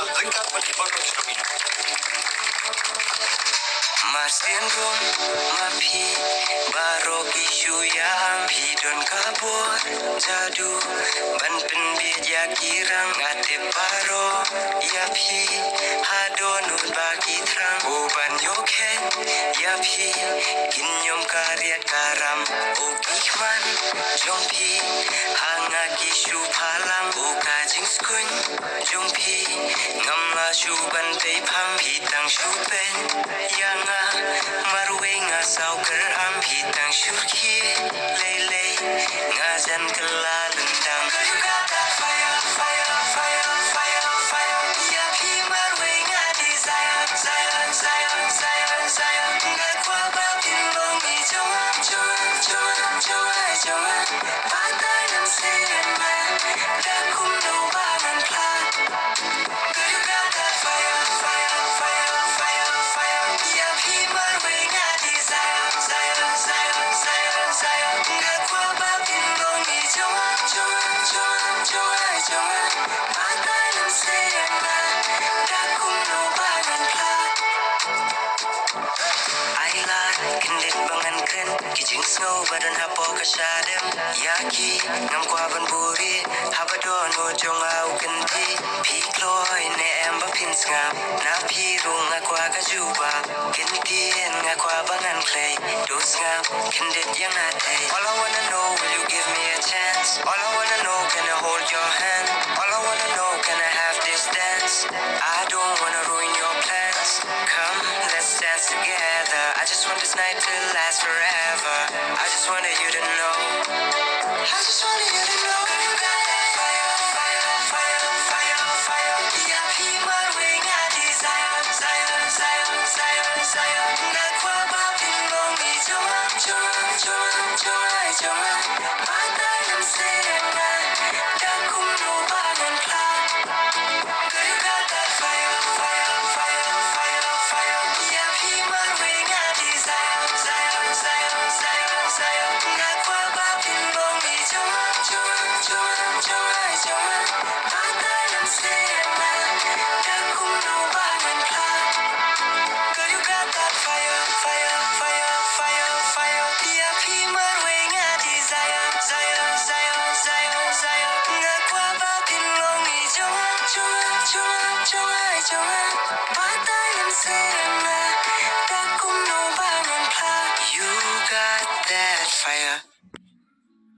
lengkap berkibarkan stamina. Mastin rum mapi baro isu yang hidon kabur jadu ban penbija kirang ngate baro yapi hadonun bagi terang uban yoken yapi kinyom karya karam ukihman jompi hanga isu palang ukajing skun jompi ngamla suban tepang hitang supen yang marwe nga sau keram hitang syurki lele ngazan kelalendang you got that fire fire fire fire fire ya pi marwe nga desire desire desire desire desire nga kwa ba pin long ni joa joa joa joa joa patai nam se ma da kum no ba man pla you got that fire fire fire fire fire ya pi marwe nga desire desire desire desire desire nga kwa ba pin long ni joa joa joa joa joa patai nam se ma da kum no ba man pla Ailan kendit bangan kren kijing snow badan hapo kasadem yaki ngam kwa ban buri habadon no jong au kenti pikloi ne emba pinsngam na pirung akwa kajuba kenti nga kwa bangan clay dos ngam kendit yang hate all I wanna know will you give me a chance all I wanna know can I hold your hand all I wanna know can I have this dance I don't wanna ruin your plans come let's dance together I just want this night to last forever I just wanted you to know I just wanted you to know you got that fire fire fire fire fire ya pi marwe nga desire desire desire desire desire nga kwa ba pin long ni joa joa joa joa joa patai nam se ma da kum no ba man pla you got that fire fire fire fire fire ya pi marwe nga desire desire desire desire desire nga kwa ba pin long ni joa joa joa joa joa patai nam se ma da kum no ba man pla Girl, you got that fire, fire, fire, fire, fire. Ya pi marwe nga desire, desire, desire, desire, desire. Nga kwa ba pin long ni joa, joa, joa, joa, joa.